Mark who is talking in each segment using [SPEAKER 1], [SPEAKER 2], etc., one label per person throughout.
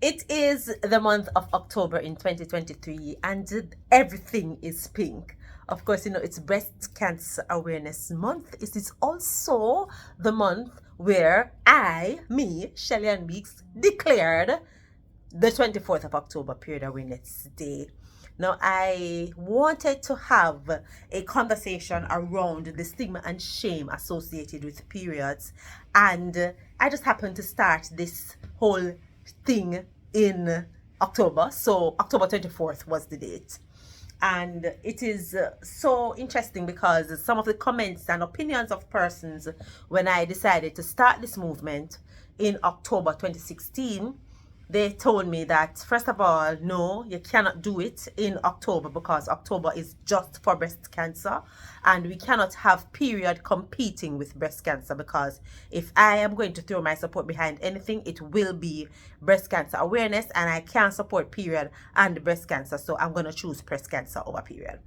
[SPEAKER 1] It is the month of October in 2023 and everything is pink. Of course, it's Breast Cancer Awareness Month. It is also the month where Shelly-Ann declared the 24th of October Period Awareness Day. Now, I wanted to have a conversation around the stigma and shame associated with periods, and I just happened to start this whole thing in October. So, October 24th was the date. And it is so interesting because some of the comments and opinions of persons when I decided to start this movement in October 2016, they told me that, first of all, no, you cannot do it in October because October is just for breast cancer, and we cannot have period competing with breast cancer, because if I am going to throw my support behind anything, it will be breast cancer awareness, and I can't support period and breast cancer, so I'm going to choose breast cancer over period.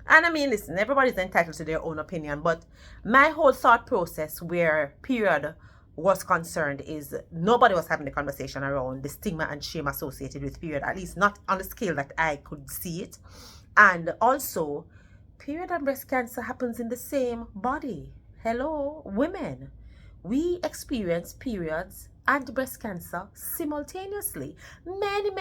[SPEAKER 1] And I mean, listen, everybody's entitled to their own opinion, but my whole thought process where period was concerned is nobody was having the conversation around the stigma and shame associated with period, at least not on the scale that I could see it. And also, period and breast cancer happens in the same body. Hello, women. We experience periods and breast cancer simultaneously. Many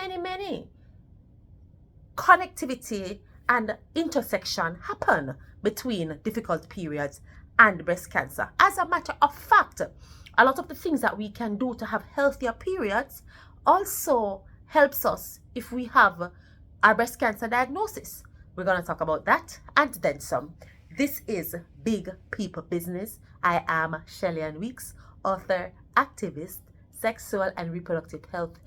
[SPEAKER 1] connectivity and intersection happen between difficult periods and breast cancer. As a matter of fact, a lot of the things that we can do to have healthier periods also helps us if we have our breast cancer diagnosis. We're going to talk about that and then some. This is Big People Business. I am Shelly-Ann, author, activist, sexual and reproductive health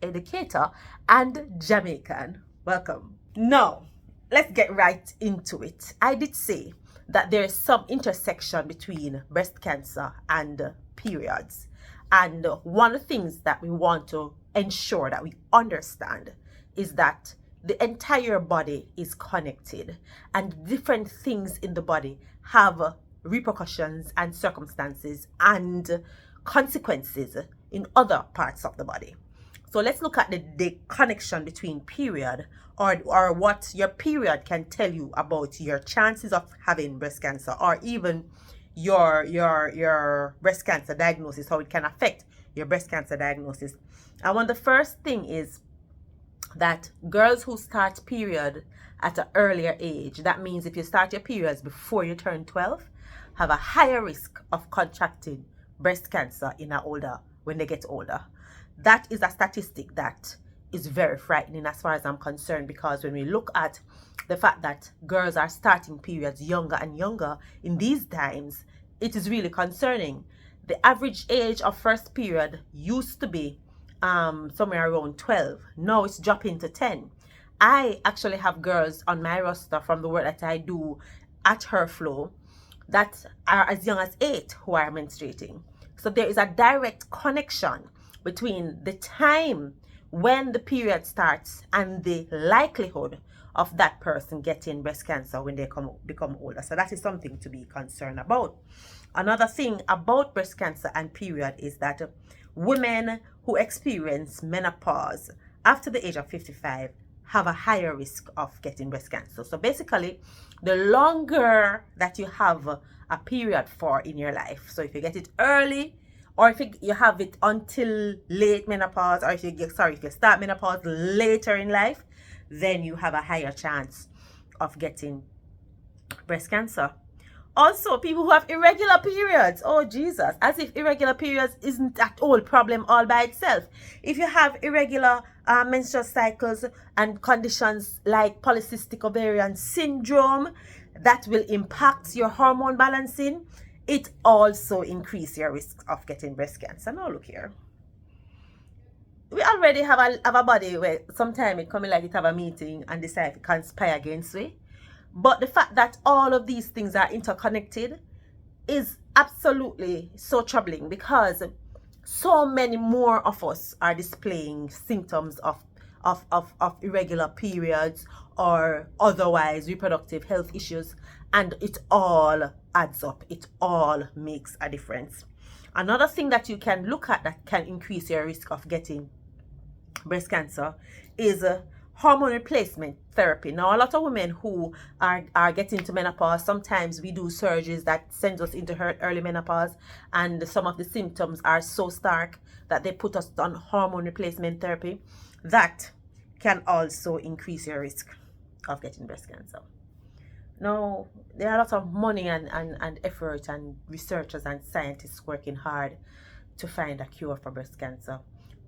[SPEAKER 1] educator, and Jamaican. Welcome. Now, let's get right into it. I did say that there is some intersection between breast cancer and periods. And one of the things that we want to ensure that we understand is that the entire body is connected, and different things in the body have repercussions and circumstances and consequences in other parts of the body. So let's look at the connection between period or what your period can tell you about your chances of having breast cancer, or even your breast cancer diagnosis, how it can affect your breast cancer diagnosis. And one of the first thing is that girls who start period at an earlier age, that means if you start your periods before you turn 12, have a higher risk of contracting breast cancer when they get older. That is a statistic that is very frightening as far as I'm concerned, because when we look at the fact that girls are starting periods younger and younger in these times, it is really concerning. The average age of first period used to be somewhere around 12. Now it's dropping to 10. I actually have girls on my roster from the work that I do at HerFlow that are as young as 8 who are menstruating. So there is a direct connection between the time when the period starts and the likelihood of that person getting breast cancer when they become older. So that is something to be concerned about. Another thing about breast cancer and period is that women who experience menopause after the age of 55 have a higher risk of getting breast cancer. So basically, the longer that you have a period for in your life, so if you get it early, or if you have it until late menopause, or if you start menopause later in life, then you have a higher chance of getting breast cancer. Also, people who have irregular periods, oh Jesus, as if irregular periods isn't at all problem all by itself. If you have irregular menstrual cycles and conditions like polycystic ovarian syndrome that will impact your hormone balancing, it also increases your risk of getting breast cancer. Now look here. We already have a body where sometimes it coming like it have a meeting and decide to conspire against we. But the fact that all of these things are interconnected is absolutely so troubling, because so many more of us are displaying symptoms of irregular periods or otherwise reproductive health issues, and it all adds up. It all makes a difference. Another thing that you can look at that can increase your risk of getting breast cancer is hormone replacement therapy. Now, a lot of women who are getting to menopause, sometimes we do surgeries that sends us into early menopause, and some of the symptoms are so stark that they put us on hormone replacement therapy. That can also increase your risk of getting breast cancer. Now, there are a lot of money and effort and researchers and scientists working hard to find a cure for breast cancer,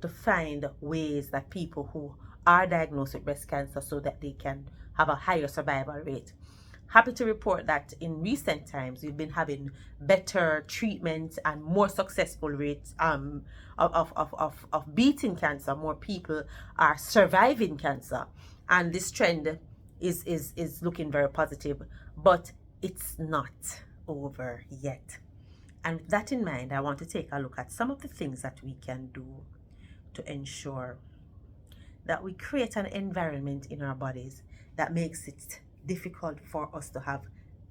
[SPEAKER 1] to find ways that people who are diagnosed with breast cancer so that they can have a higher survival rate. Happy to report that in recent times we've been having better treatment and more successful rates of beating cancer. More people are surviving cancer, and this trend is looking very positive, but it's not over yet. And with that in mind, I want to take a look at some of the things that we can do to ensure that we create an environment in our bodies that makes it difficult for us to have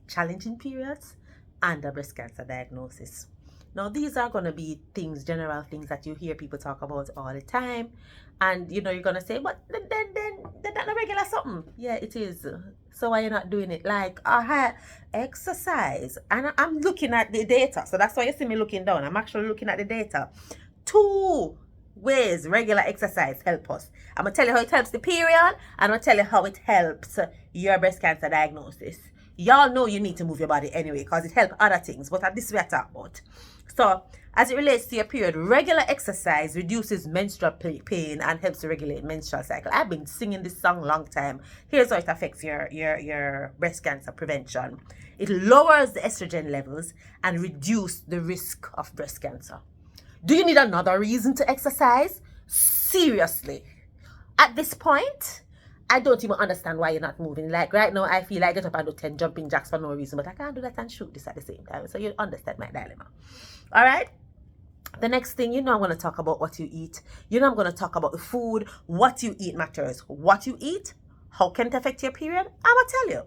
[SPEAKER 1] challenging periods and a breast cancer diagnosis. Now, these are going to be things, general things that you hear people talk about all the time. And, you know, you're going to say, but then that's not regular something. Yeah, it is. So why are you not doing it? Like, exercise. And I'm looking at the data. So that's why you see me looking down. I'm actually looking at the data. 2 ways regular exercise help us. I'm going to tell you how it helps the period, and I'm going to tell you how it helps your breast cancer diagnosis. Y'all know you need to move your body anyway because it helps other things, but this we are talking about. So, as it relates to your period, regular exercise reduces menstrual pain and helps to regulate menstrual cycle. I've been singing this song a long time. Here's how it affects your breast cancer prevention. It lowers the estrogen levels and reduces the risk of breast cancer. Do you need another reason to exercise? Seriously. At this point, I don't even understand why you're not moving. Like right now, I feel like I get up and do 10 jumping jacks for no reason, but I can't do that and shoot this at the same time. So you understand my dilemma. All right? The next thing, you know, I'm going to talk about what you eat. You know, I'm going to talk about the food. What you eat matters. What you eat, how can it affect your period? I'm going to tell you.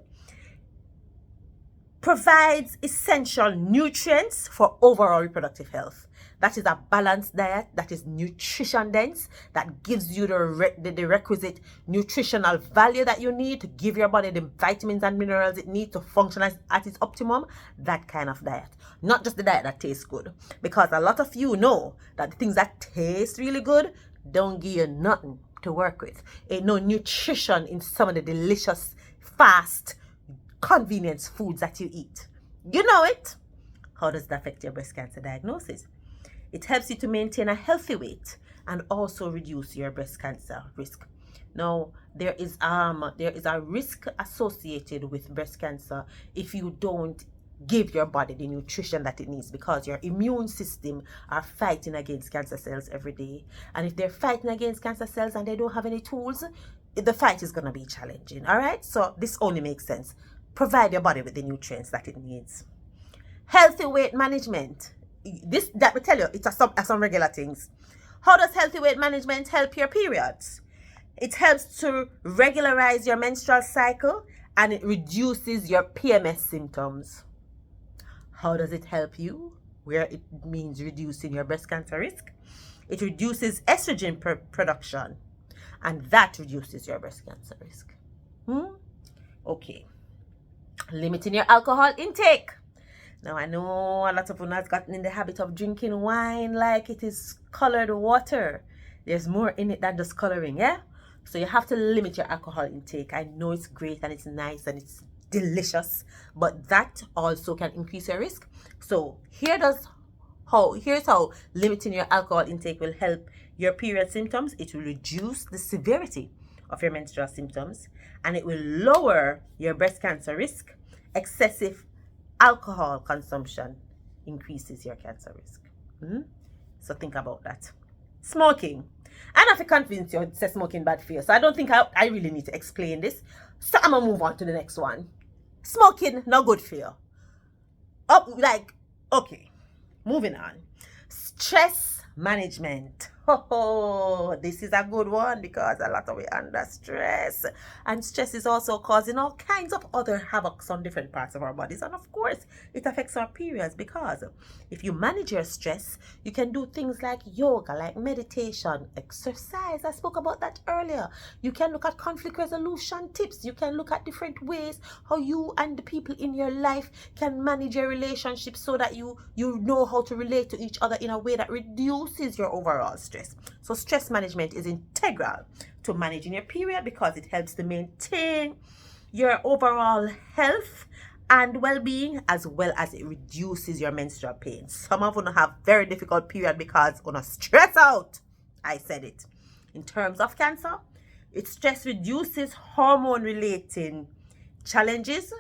[SPEAKER 1] Provides essential nutrients for overall reproductive health. That is a balanced diet that is nutrition dense, that gives you the requisite nutritional value that you need to give your body the vitamins and minerals it needs to function at its optimum. That kind of diet. Not just the diet that tastes good. Because a lot of you know that the things that taste really good don't give you nothing to work with. Ain't no nutrition in some of the delicious, fast, convenience foods that you eat. You know it. How does that affect your breast cancer diagnosis? It helps you to maintain a healthy weight and also reduce your breast cancer risk. Now, there is a risk associated with breast cancer if you don't give your body the nutrition that it needs, because your immune system are fighting against cancer cells every day. And if they're fighting against cancer cells and they don't have any tools, the fight is going to be challenging. All right? So this only makes sense. Provide your body with the nutrients that it needs. Healthy weight management. That will tell you, it's some regular things. How does healthy weight management help your periods? It helps to regularize your menstrual cycle and it reduces your PMS symptoms. How does it help you? Where it means reducing your breast cancer risk. It reduces estrogen production, and that reduces your breast cancer risk. Okay. Limiting your alcohol intake. Now, I know a lot of people have gotten in the habit of drinking wine like it is colored water. There's more in it than just coloring, yeah? So you have to limit your alcohol intake. I know it's great and it's nice and it's delicious, but that also can increase your risk. So here's how limiting your alcohol intake will help your period symptoms. It will reduce the severity of your menstrual symptoms, and it will lower your breast cancer risk. Excessive alcohol consumption increases your cancer risk. So think about that. Smoking. I'm not convinced you say smoking bad for you, so I don't think I really need to explain this. So I'm gonna move on to the next one. Smoking not good for you. Okay, moving on. Stress management. Oh, this is a good one because a lot of we under stress. And stress is also causing all kinds of other havocs on different parts of our bodies. And of course, it affects our periods because if you manage your stress, you can do things like yoga, like meditation, exercise. I spoke about that earlier. You can look at conflict resolution tips. You can look at different ways how you and the people in your life can manage your relationship so that you know how to relate to each other in a way that reduces your overall stress. So stress management is integral to managing your period because it helps to maintain your overall health and well-being, as well as it reduces your menstrual pain. Some of you have very difficult period because gonna stress out. I said it. In terms of cancer, its stress reduces hormone relating challenges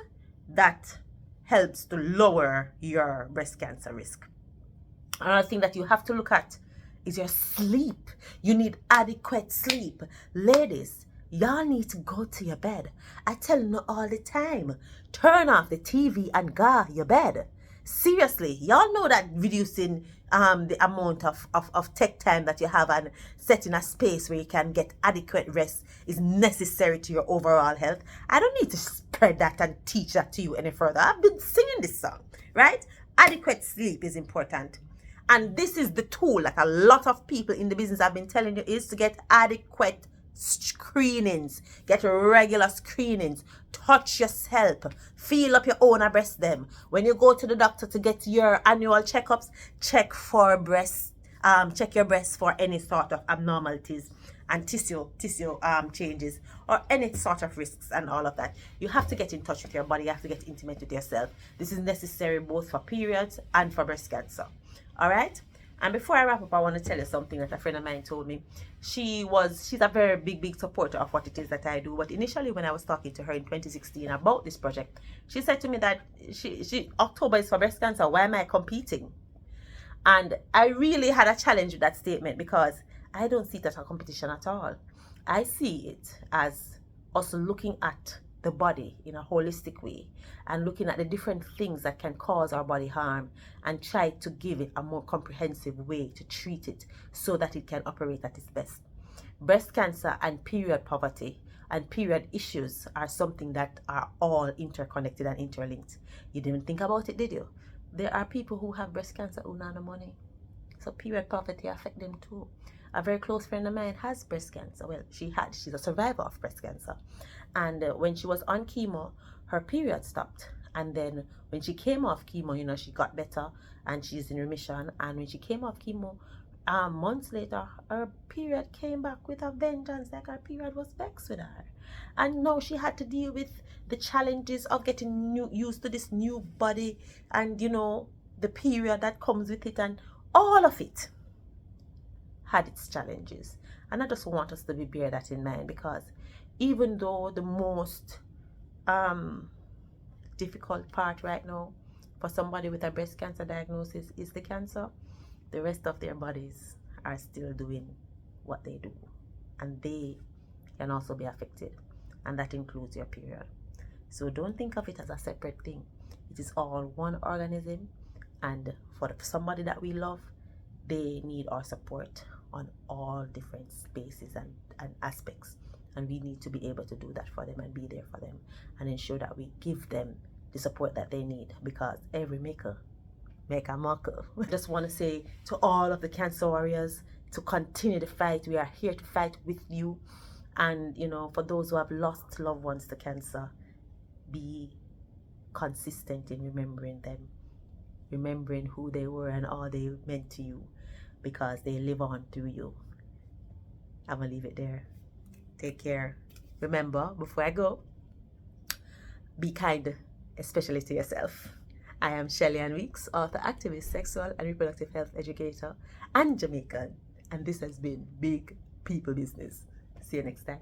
[SPEAKER 1] that helps to lower your breast cancer risk. Another thing that you have to look at is your sleep. You need adequate sleep. Ladies, y'all need to go to your bed. I tell you all the time, turn off the TV and go your bed. Seriously, y'all know that reducing the amount of tech time that you have and setting a space where you can get adequate rest is necessary to your overall health. I don't need to spread that and teach that to you any further. I've been singing this song, right? Adequate sleep is important. And this is the tool that a lot of people in the business have been telling you is to get adequate screenings, get regular screenings, touch yourself, feel up your own breast them. When you go to the doctor to get your annual checkups, check for breast, check your breast for any sort of abnormalities and tissue changes or any sort of risks and all of that. You have to get in touch with your body. You have to get intimate with yourself. This is necessary both for periods and for breast cancer. All right. And before I wrap up, I want to tell you something that a friend of mine told me. She's a very big supporter of what it is that I do. But initially, when I was talking to her in 2016 about this project, she said to me that October is for breast cancer. Why am I competing? And I really had a challenge with that statement because I don't see it as a competition at all. I see it as us looking at the body in a holistic way and looking at the different things that can cause our body harm and try to give it a more comprehensive way to treat it so that it can operate at its best. Breast cancer and period poverty and period issues are something that are all interconnected and interlinked. You didn't think about it, did you? There are people who have breast cancer who don't have money. So period poverty affect them too. A very close friend of mine has breast cancer. Well, she's a survivor of breast cancer. And when she was on chemo, her period stopped. And then when she came off chemo, she got better and she's in remission. And when she came off chemo, months later, her period came back with a vengeance, like her period was vexed with her. And now she had to deal with the challenges of getting used to this new body and, the period that comes with it, and all of it had its challenges. And I just want us to bear that in mind, because even though the most difficult part right now for somebody with a breast cancer diagnosis is the cancer, the rest of their bodies are still doing what they do, and they can also be affected, and that includes your period. So don't think of it as a separate thing. It is all one organism, and for somebody that we love, they need our support on all different spaces and aspects, and we need to be able to do that for them and be there for them and ensure that we give them the support that they need, because every maker make a marker. I just want to say to all of the cancer warriors to continue the fight. We are here to fight with you, and for those who have lost loved ones to cancer, be consistent in remembering them, remembering who they were and all they meant to you, because they live on through you. I'm gonna leave it there. Take care. Remember, before I go, be kind, especially to yourself. I am Shelly-Ann Weeks, author, activist, sexual and reproductive health educator, and Jamaican, and this has been Big People Business. See you next time.